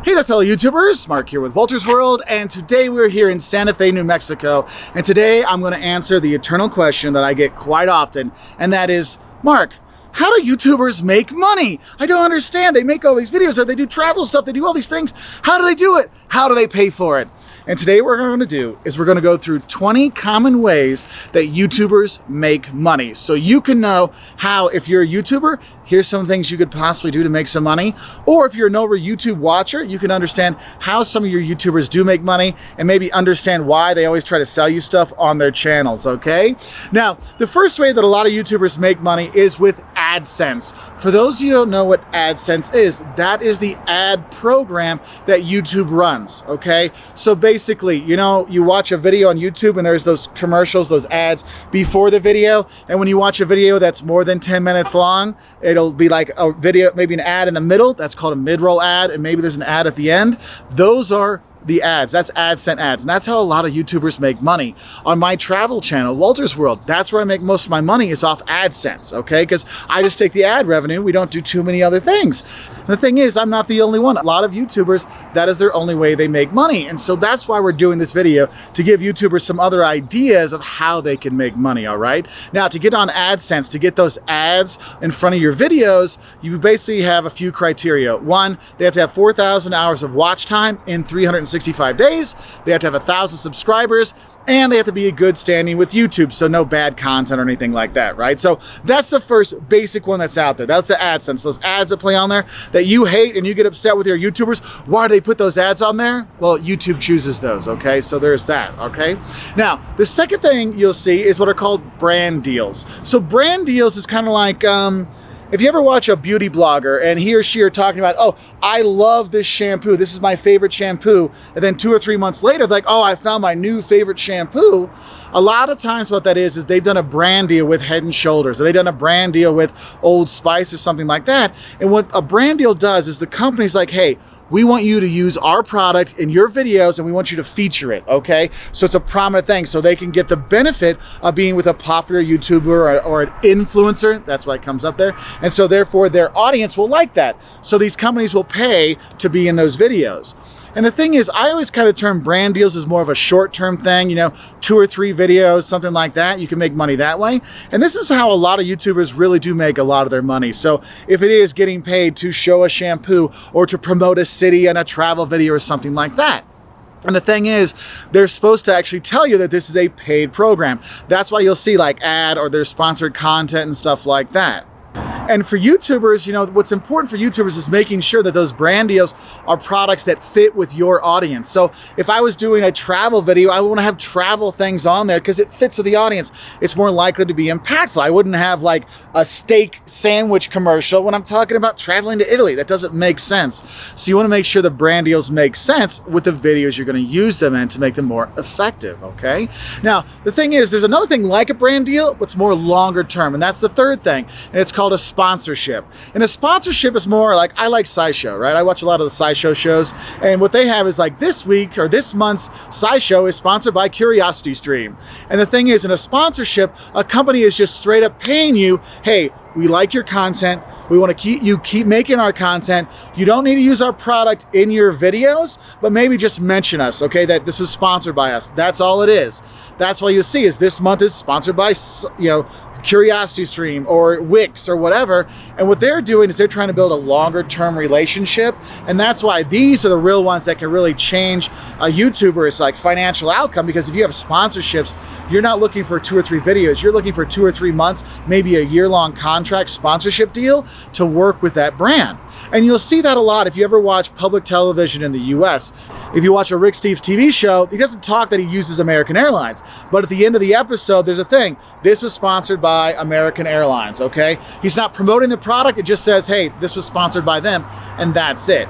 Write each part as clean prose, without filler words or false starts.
Hey there, fellow YouTubers. Mark here with Wolters World, and today we're here in Santa Fe, New Mexico, and today I'm going to answer the eternal question that I get quite often, and that is, Mark, how do YouTubers make money? I don't understand. They make all these videos, or they do travel stuff, they do all these things. How do they do it? How do they pay for it? And today what we're going to do is we're going to go through 20 common ways that YouTubers make money. So you can know how, if you're a YouTuber, here's some things you could possibly do to make some money. Or if you're an over YouTube watcher, you can understand how some of your YouTubers do make money and maybe understand why they always try to sell you stuff on their channels, okay? Now, the first way that a lot of YouTubers make money is with Adsense. For those of you who don't know what Adsense is, that is the ad program that YouTube runs, okay? So basically, you know, you watch a video on YouTube and there's those commercials, those ads before the video, and when you watch a video that's more than 10 minutes long, it'll be like a video, maybe an ad in the middle, that's called a mid-roll ad, and maybe there's an ad at the end. Those are the ads. That's AdSense ads, and that's how a lot of YouTubers make money. On my travel channel, Wolters World, that's where I make most of my money, is off AdSense, okay? Because I just take the ad revenue. We don't do too many other things. And the thing is, I'm not the only one. A lot of YouTubers, that is their only way they make money. And so that's why we're doing this video, to give YouTubers some other ideas of how they can make money, all right? Now, to get on AdSense, to get those ads in front of your videos, you basically have a few criteria. One, they have to have 4,000 hours of watch time in 365 days, they have to have 1,000 subscribers, and they have to be in good standing with YouTube, so no bad content or anything like that, right? So that's the first basic one that's out there. That's the AdSense, those ads that play on there that you hate and you get upset with your YouTubers. Why do they put those ads on there? Well, YouTube chooses those, okay? So there's that, okay? Now, the second thing you'll see is what are called brand deals. So brand deals is kind of like, if you ever watch a beauty blogger and he or she are talking about, oh, I love this shampoo, this is my favorite shampoo, and then 2 or 3 months later, they're like, oh, I found my new favorite shampoo. A lot of times what that is they've done a brand deal with Head and Shoulders, or they've done a brand deal with Old Spice or something like that. And what a brand deal does is the company's like, hey, we want you to use our product in your videos and we want you to feature it, okay? So it's a prominent thing, so they can get the benefit of being with a popular YouTuber or an influencer. That's why it comes up there. And so therefore their audience will like that. So these companies will pay to be in those videos. And the thing is, I always kind of term brand deals as more of a short-term thing, you know, 2 or 3 videos, something like that. You can make money that way. And this is how a lot of YouTubers really do make a lot of their money. So if it is getting paid to show a shampoo or to promote a city in a travel video or something like that. And the thing is, they're supposed to actually tell you that this is a paid program. That's why you'll see like ad or their sponsored content and stuff like that. And for YouTubers, you know, what's important for YouTubers is making sure that those brand deals are products that fit with your audience. So if I was doing a travel video, I want to have travel things on there because it fits with the audience. It's more likely to be impactful. I wouldn't have like a steak sandwich commercial when I'm talking about traveling to Italy. That doesn't make sense. So you want to make sure the brand deals make sense with the videos you're going to use them in to make them more effective, okay? Now, the thing is, there's another thing like a brand deal, what's more longer term, and that's the third thing, and it's called a sponsorship. And a sponsorship is more like, I like SciShow, right? I watch a lot of the SciShow shows, and what they have is like this week or this month's SciShow is sponsored by CuriosityStream. And the thing is, in a sponsorship, a company is just straight up paying you, hey, we like your content. We want to keep making our content. You don't need to use our product in your videos, but maybe just mention us, okay, that this was sponsored by us. That's all it is. That's why you see is this month is sponsored by, you know, CuriosityStream or Wix or whatever. And what they're doing is they're trying to build a longer term relationship. And that's why these are the real ones that can really change a YouTuber's like financial outcome, because if you have sponsorships, you're not looking for 2 or 3 videos. You're looking for 2 or 3 months, maybe a year-long contract sponsorship deal to work with that brand. And you'll see that a lot if you ever watch public television in the US. If you watch a Rick Steves TV show, he doesn't talk that he uses American Airlines. But at the end of the episode, there's a thing. This was sponsored by American Airlines, okay? He's not promoting the product. It just says, hey, this was sponsored by them, and that's it.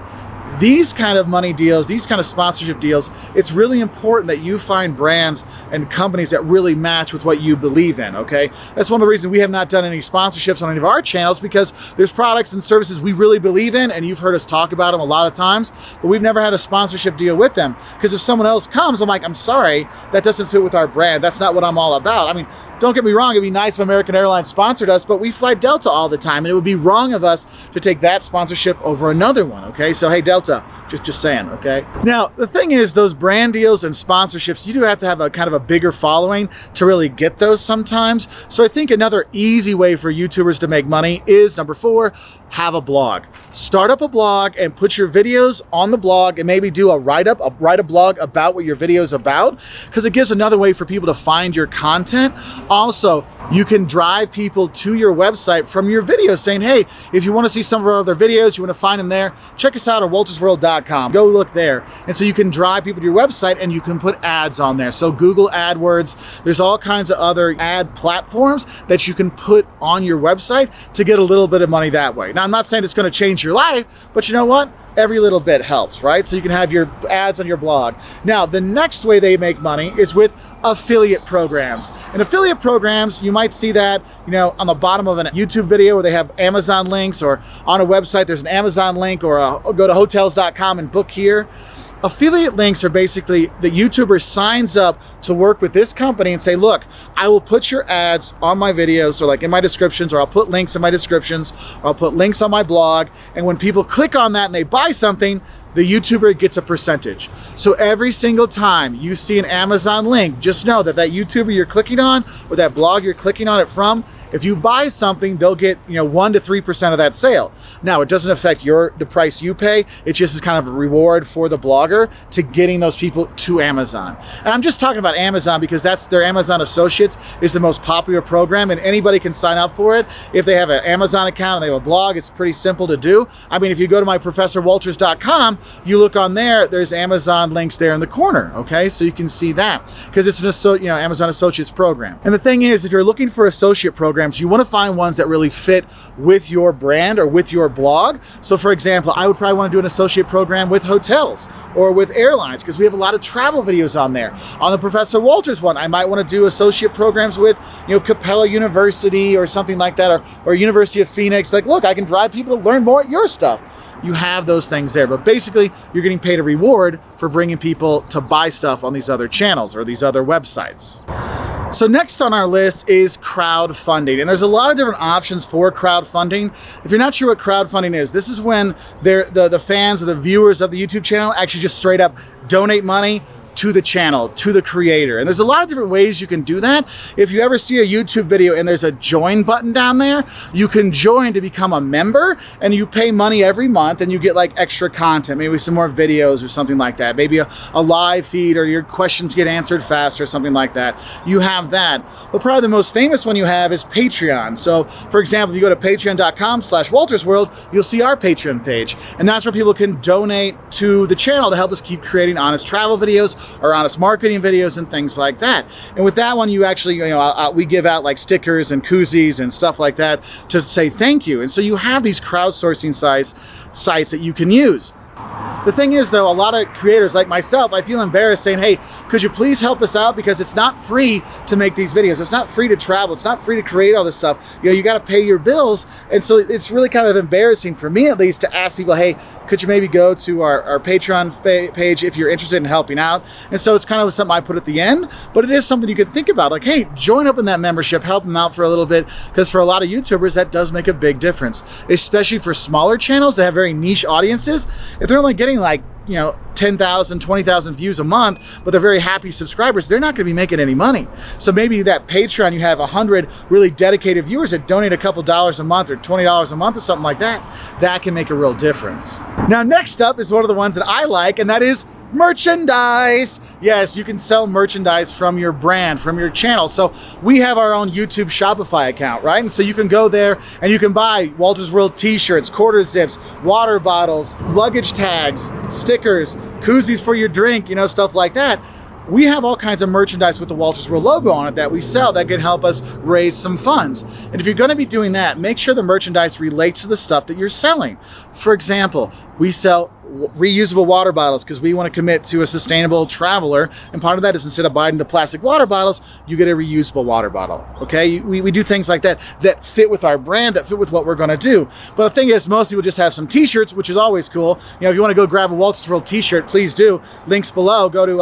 These kind of money deals, these kind of sponsorship deals, it's really important that you find brands and companies that really match with what you believe in, okay? That's one of the reasons we have not done any sponsorships on any of our channels, because there's products and services we really believe in, and you've heard us talk about them a lot of times, but we've never had a sponsorship deal with them. Because if someone else comes, I'm like, I'm sorry, that doesn't fit with our brand. That's not what I'm all about. I mean, don't get me wrong, it'd be nice if American Airlines sponsored us, but we fly Delta all the time, and it would be wrong of us to take that sponsorship over another one, okay? So, hey, Delta, Delta. Just saying, okay? Now, the thing is, those brand deals and sponsorships, you do have to have a kind of a bigger following to really get those sometimes. So I think another easy way for YouTubers to make money is, number 4, have a blog. Start up a blog and put your videos on the blog, and maybe do write a blog about what your video is about, because it gives another way for people to find your content. Also, you can drive people to your website from your videos, saying, hey, if you want to see some of our other videos, you want to find them there, check us out at woltersworld.com. Go look there. And so you can drive people to your website, and you can put ads on there. So Google AdWords, there's all kinds of other ad platforms that you can put on your website to get a little bit of money that way. Now, I'm not saying it's going to change your life, but you know what? Every little bit helps, right? So you can have your ads on your blog. Now, the next way they make money is with affiliate programs. And affiliate programs, you might see that, on the bottom of a YouTube video where they have Amazon links, or on a website there's an Amazon link, or go to hotels.com and book here. Affiliate links are basically the YouTuber signs up to work with this company and say, look, I will put your ads on my videos, or like in my descriptions, or I'll put links in my descriptions, or I'll put links on my blog. And when people click on that and they buy something, the YouTuber gets a percentage. So every single time you see an Amazon link, just know that YouTuber you're clicking on, or that blog you're clicking on it from, if you buy something, they'll get 1 to 3% of that sale. Now, it doesn't affect the price you pay. It just is kind of a reward for the blogger to getting those people to Amazon. And I'm just talking about Amazon because that's their Amazon Associates is the most popular program, and anybody can sign up for it. If they have an Amazon account and they have a blog, it's pretty simple to do. I mean, if you go to my ProfessorWolters.com, you look on there, there's Amazon links there in the corner, okay? So you can see that because it's an Amazon Associates program. And the thing is, if you're looking for associate programs, you want to find ones that really fit with your brand or with your blog. So for example, I would probably want to do an associate program with hotels or with airlines, because we have a lot of travel videos on there. On the Professor Wolters one, I might want to do associate programs with, Capella University or something like that, or University of Phoenix. Like, look, I can drive people to learn more at your stuff. You have those things there, but basically you're getting paid a reward for bringing people to buy stuff on these other channels or these other websites. So next on our list is crowdfunding, and there's a lot of different options for crowdfunding. If you're not sure what crowdfunding is, this is when the fans or the viewers of the YouTube channel actually just straight up donate money to the channel, to the creator. And there's a lot of different ways you can do that. If you ever see a YouTube video and there's a join button down there, you can join to become a member, and you pay money every month and you get like extra content, maybe some more videos or something like that, maybe a live feed, or your questions get answered faster or something like that. You have that. But probably the most famous one you have is Patreon. So for example, if you go to patreon.com/Wolters World, you'll see our Patreon page. And that's where people can donate to the channel to help us keep creating honest travel videos or honest marketing videos and things like that. And with that one, you actually, we give out like stickers and koozies and stuff like that to say thank you. And so you have these crowdsourcing sites that you can use. The thing is, though, a lot of creators like myself, I feel embarrassed saying, hey, could you please help us out? Because it's not free to make these videos. It's not free to travel. It's not free to create all this stuff. You got to pay your bills. And so it's really kind of embarrassing for me, at least, to ask people, hey, could you maybe go to our Patreon page if you're interested in helping out? And so it's kind of something I put at the end, but it is something you could think about. Like, hey, join up in that membership, help them out for a little bit, because for a lot of YouTubers, that does make a big difference, especially for smaller channels that have very niche audiences. If they're only getting like 10,000, 20,000 views a month, but they're very happy subscribers, they're not going to be making any money. So maybe that Patreon, you have 100 really dedicated viewers that donate a couple dollars a month or $20 a month or something like that. That can make a real difference. Now, next up is one of the ones that I like, and that is merchandise. Yes, you can sell merchandise from your brand, from your channel. So we have our own YouTube Shopify account, right? And so you can go there and you can buy Wolters World t-shirts, quarter zips, water bottles, luggage tags, stickers, koozies for your drink, stuff like that. We have all kinds of merchandise with the Wolters World logo on it that we sell that can help us raise some funds. And if you're going to be doing that, make sure the merchandise relates to the stuff that you're selling. For example, we sell reusable water bottles because we want to commit to a sustainable traveler, and part of that is instead of buying the plastic water bottles, you get a reusable water bottle. Okay, we do things like that fit with our brand, that fit with what we're going to do. But the thing is, most people just have some t-shirts, which is always cool. If you want to go grab a Wolters World t-shirt, please do. Links below. Go to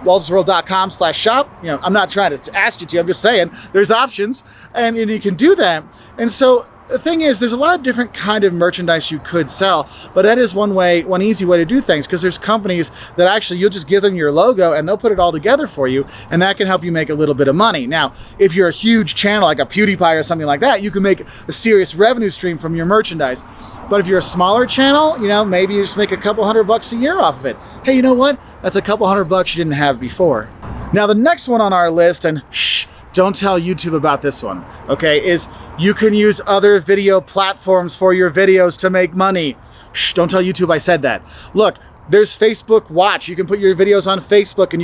woltersworld.com/shop. I'm not trying to ask you to, I'm just saying there's options, and you can do that. And so the thing is, there's a lot of different kind of merchandise you could sell, but that is one easy way to do things, because there's companies that actually you'll just give them your logo and they'll put it all together for you, and that can help you make a little bit of money. Now, if you're a huge channel like a PewDiePie or something like that, you can make a serious revenue stream from your merchandise. But if you're a smaller channel, maybe you just make a couple $100 a year off of it. Hey, you know what? That's a couple $100 you didn't have before. Now, the next one on our list, and shh, don't tell YouTube about this one, okay, is you can use other video platforms for your videos to make money. Shh, don't tell YouTube I said that. Look, there's Facebook Watch. You can put your videos on Facebook, and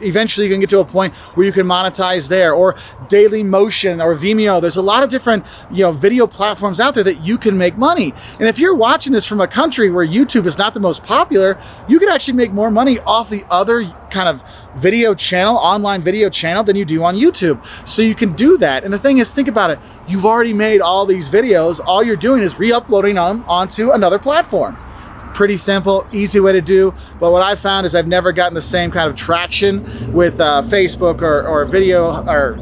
eventually you can get to a point where you can monetize there, or Daily Motion or Vimeo. There's a lot of different, video platforms out there that you can make money. And if you're watching this from a country where YouTube is not the most popular, you could actually make more money off the other kind of online video channel than you do on YouTube. So you can do that. And the thing is, think about it. You've already made all these videos. All you're doing is re-uploading them onto another platform. Pretty simple, easy way to do. But what I found is I've never gotten the same kind of traction with Facebook or video or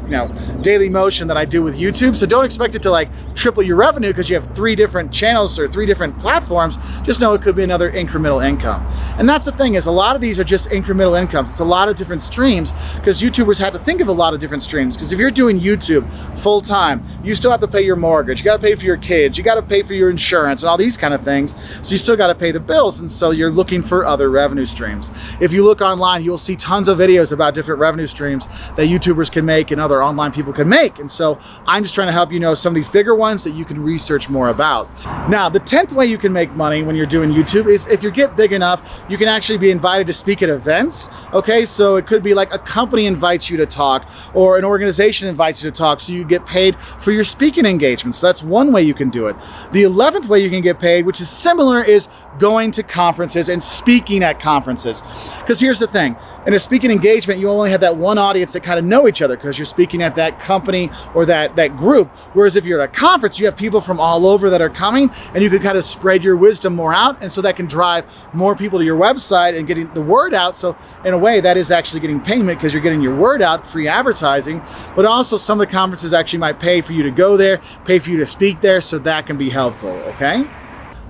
Daily Motion that I do with YouTube. So don't expect it to like triple your revenue because you have 3 different channels or 3 different platforms. Just know it could be another incremental income. And that's the thing, is a lot of these are just incremental incomes. It's a lot of different streams, because YouTubers have to think of a lot of different streams. Because if you're doing YouTube full time, you still have to pay your mortgage, you got to pay for your kids, you got to pay for your insurance and all these kind of things. So you still got to pay the bills, and so you're looking for other revenue streams. If you look online, you'll see tons of videos about different revenue streams that YouTubers can make and other online people can make. And so I'm just trying to help you know some of these bigger ones that you can research more about. Now, the 10th way you can make money when you're doing YouTube is if you get big enough, you can actually be invited to speak at events. Okay, so it could be like a company invites you to talk, or an organization invites you to talk, so you get paid for your speaking engagements. So that's one way you can do it. The 11th way you can get paid, which is similar, is going to conferences and speaking at conferences. Because here's the thing, in a speaking engagement, you only have that one audience that kind of know each other because you're speaking at that company or that group. Whereas if you're at a conference, you have people from all over that are coming, and you can kind of spread your wisdom more out, and so that can drive more people to your website and getting the word out. So in a way, that is actually getting payment because you're getting your word out, free advertising. But also some of the conferences actually might pay for you to go there, pay for you to speak there, so that can be helpful, okay?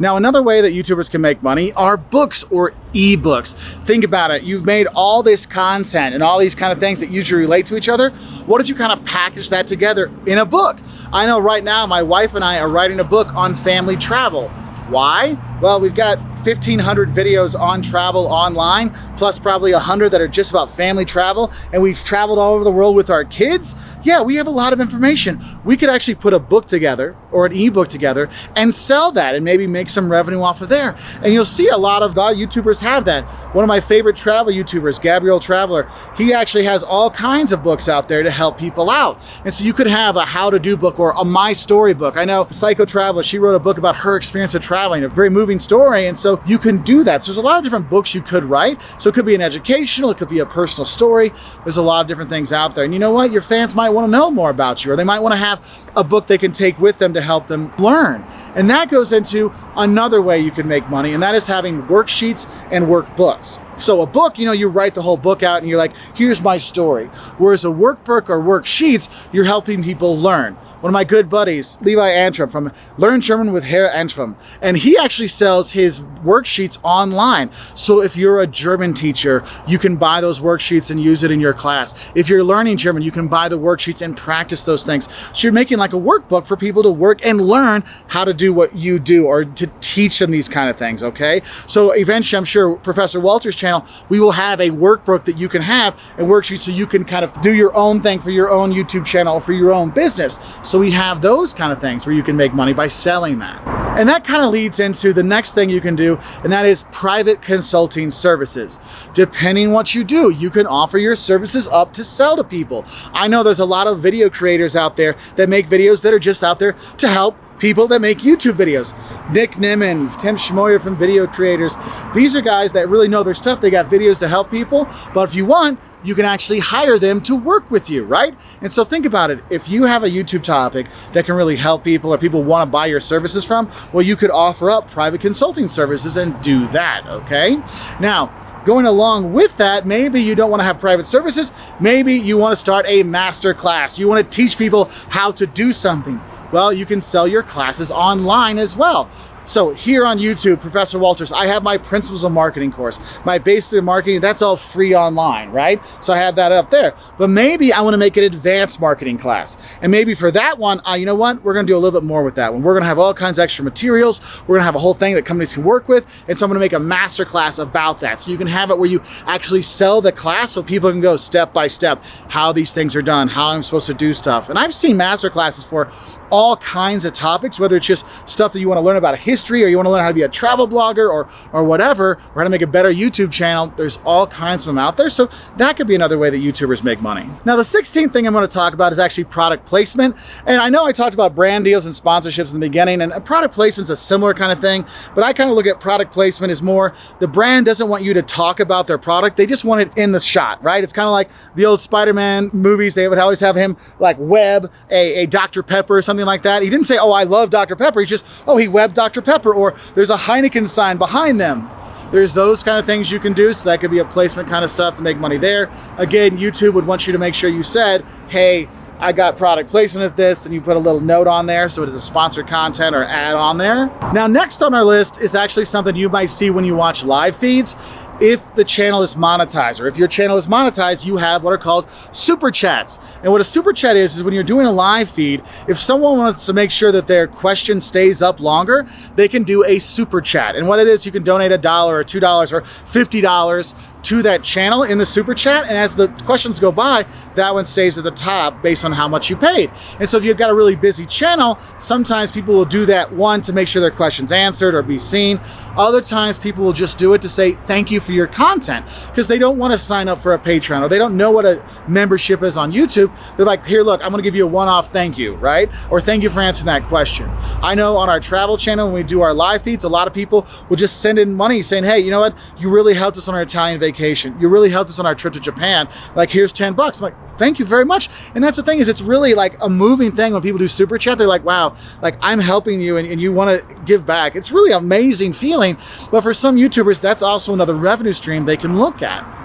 Now, another way that YouTubers can make money are books or ebooks. Think about it. You've made all this content and all these kind of things that usually relate to each other. What if you kind of package that together in a book? I know right now my wife and I are writing a book on family travel. Why? Well, we've got 1,500 videos on travel online, plus probably 100 that are just about family travel, and we've traveled all over the world with our kids. Yeah, we have a lot of information. We could actually put a book together or an ebook together and sell that and maybe make some revenue off of there. And you'll see a lot of YouTubers have that. One of my favorite travel YouTubers, Gabriel Traveler, he actually has all kinds of books out there to help people out. And so you could have a how-to-do book or a My Story book. I know Psycho Traveler, she wrote a book about her experience of traveling, a very moving story, and so you can do that. So there's a lot of different books you could write. So it could be an educational, it could be a personal story. There's a lot of different things out there. And you know what? Your fans might want to know more about you, or they might want to have a book they can take with them to help them learn. And that goes into another way you can make money, and that is having worksheets and workbooks. So a book, you write the whole book out and you're like, here's my story. Whereas a workbook or worksheets, you're helping people learn. One of my good buddies, Levi Antrim from Learn German with Herr Antrim, and he actually sells his worksheets online. So if you're a German teacher, you can buy those worksheets and use it in your class. If you're learning German, you can buy the worksheets and practice those things. So you're making like a workbook for people to work and learn how to do what you do, or to teach them these kind of things, okay? So eventually, I'm sure Professor Wolters' channel, we will have a workbook that you can have and worksheets so you can kind of do your own thing for your own YouTube channel or for your own business. So we have those kind of things where you can make money by selling that. And that kind of leads into the next thing you can do, and that is private consulting services. Depending what you do, you can offer your services up to sell to people. I know there's a lot of video creators out there that make videos that are just out there to help people that make YouTube videos. Nick Nimmin, Tim Schmoyer from Video Creators. These are guys that really know their stuff. They got videos to help people, but if you want, you can actually hire them to work with you, right? And so think about it. If you have a YouTube topic that can really help people, or people want to buy your services from, well, you could offer up private consulting services and do that, okay? Now, going along with that, maybe you don't want to have private services. Maybe you want to start a masterclass. You want to teach people how to do something. Well, you can sell your classes online as well. So here on YouTube, Professor Wolters, I have my Principles of Marketing course. My Basics of Marketing, that's all free online, right? So I have that up there. But maybe I want to make an advanced marketing class. And maybe for that one, you know what? We're going to do a little bit more with that one. We're going to have all kinds of extra materials. We're going to have a whole thing that companies can work with. And so I'm going to make a masterclass about that. So you can have it where you actually sell the class so people can go step by step how these things are done, how I'm supposed to do stuff. And I've seen masterclasses for all kinds of topics, whether it's just stuff that you want to learn about history, or you want to learn how to be a travel blogger, or whatever, or how to make a better YouTube channel. There's all kinds of them out there. So that could be another way that YouTubers make money. Now, the 16th thing I'm going to talk about is actually product placement. And I know I talked about brand deals and sponsorships in the beginning, and product placement's a similar kind of thing, but I kind of look at product placement as more, the brand doesn't want you to talk about their product. They just want it in the shot, right? It's kind of like the old Spider-Man movies. They would always have him like web a Dr. Pepper or something like that. He didn't say, oh, I love Dr. Pepper. He's just, oh, he webbed Dr. Pepper, or there's a Heineken sign behind them. There's those kind of things you can do. So that could be a placement kind of stuff to make money there. Again, YouTube would want you to make sure you said, hey, I got product placement of this, and you put a little note on there so it is a sponsored content or ad on there. Now, next on our list is actually something you might see when you watch live feeds. If the channel is monetized, or if your channel is monetized, you have what are called super chats. And what a super chat is when you're doing a live feed, if someone wants to make sure that their question stays up longer, they can do a super chat. And what it is, you can donate $1 or $2 or $50 to that channel in the super chat, and as the questions go by, that one stays at the top based on how much you paid. And so if you've got a really busy channel, sometimes people will do that, one, to make sure their question's answered or be seen. Other times people will just do it to say thank you for your content, because they don't want to sign up for a Patreon, or they don't know what a membership is on YouTube. They're like, here, look, I'm going to give you a one-off thank you, right? Or thank you for answering that question. I know on our travel channel, when we do our live feeds, a lot of people will just send in money saying, hey, you know what? You really helped us on our Italian vacation. You really helped us on our trip to Japan. Like, here's $10. I'm like, thank you very much. And that's the thing, is it's really like a moving thing when people do super chat. They're like, wow, like I'm helping you and you want to give back. It's really an amazing feeling. But for some YouTubers, that's also another revenue stream they can look at.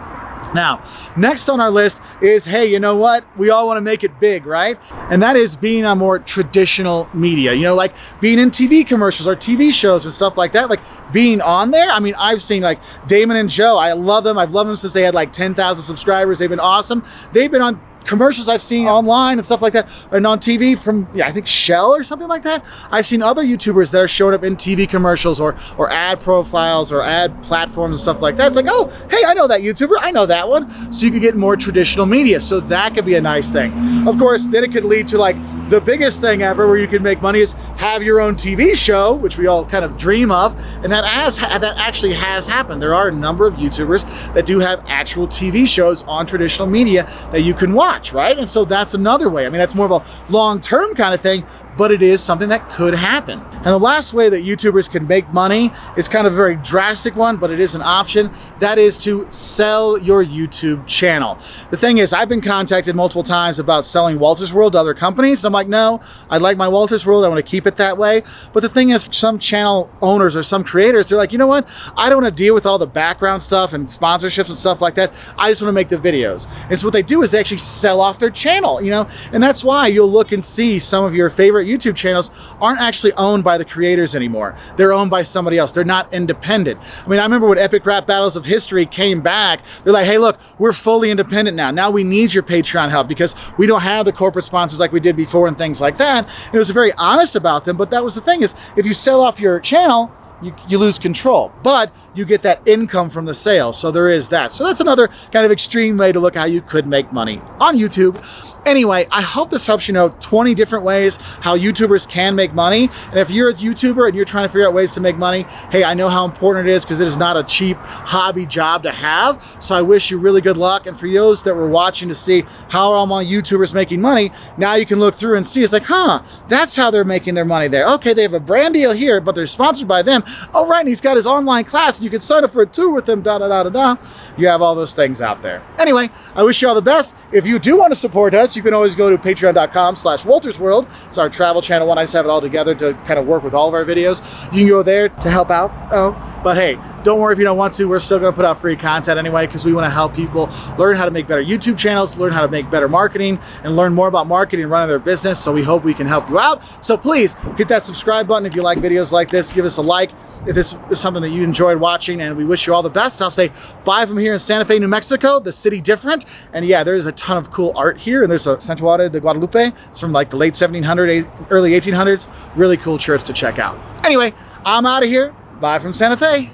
Now, next on our list is, hey, you know what? We all want to make it big, right? And that is being on more traditional media, you know, like being in TV commercials or TV shows and stuff like that, like being on there. I mean, I've seen like Damon and Joe. I love them. I've loved them since they had like 10,000 subscribers. They've been awesome. They've been on commercials I've seen online and stuff like that, and on TV from, I think Shell or something like that. I've seen other YouTubers that are showing up in TV commercials or ad profiles or ad platforms and stuff like that. It's like, oh, hey, I know that YouTuber, I know that one. So you could get more traditional media. So that could be a nice thing. Of course, then it could lead to like the biggest thing ever where you can make money is have your own TV show, which we all kind of dream of. And that actually has happened. There are a number of YouTubers that do have actual TV shows on traditional media that you can watch, right? And so that's another way. I mean, that's more of a long-term kind of thing, but it is something that could happen. And the last way that YouTubers can make money is kind of a very drastic one, but it is an option. That is to sell your YouTube channel. The thing is, I've been contacted multiple times about selling Wolters World to other companies. And I'm like, no, I like my Wolters World. I want to keep it that way. But the thing is, some channel owners or some creators, they're like, you know what? I don't want to deal with all the background stuff and sponsorships and stuff like that. I just want to make the videos. And so what they do is they actually sell off their channel, you know? And that's why you'll look and see some of your favorite YouTube channels aren't actually owned by the creators anymore. They're owned by somebody else. They're not independent. I mean, I remember when Epic Rap Battles of History came back, they're like, hey, look, we're fully independent now. Now we need your Patreon help because we don't have the corporate sponsors like we did before and things like that. And it was very honest about them, but that was the thing is, if you sell off your channel, you lose control, but you get that income from the sale. So there is that. So that's another kind of extreme way to look at how you could make money on YouTube. Anyway, I hope this helps you know 20 different ways how YouTubers can make money. And if you're a YouTuber and you're trying to figure out ways to make money, hey, I know how important it is because it is not a cheap hobby job to have. So I wish you really good luck. And for those that were watching to see how are all my YouTubers making money, now you can look through and see, it's like, huh, that's how they're making their money there. Okay, they have a brand deal here, but they're sponsored by them. Oh, right, and he's got his online class, and you can sign up for a tour with him, da-da-da-da-da. You have all those things out there. Anyway, I wish you all the best. If you do want to support us, you can always go to patreon.com/Wolters World. It's our travel channel one. I just have it all together to kind of work with all of our videos. You can go there to help out. But hey, don't worry if you don't want to. We're still going to put out free content anyway, because we want to help people learn how to make better YouTube channels, learn how to make better marketing, and learn more about marketing and running their business. So we hope we can help you out. So please hit that subscribe button if you like videos like this. Give us a like if this is something that you enjoyed watching, and we wish you all the best. I'll say bye from here in Santa Fe, New Mexico, the city different. And yeah, there's a ton of cool art here, and there's a Santuario de Guadalupe. It's from like the late 1700s, early 1800s. Really cool church to check out. Anyway, I'm out of here. Bye from Santa Fe.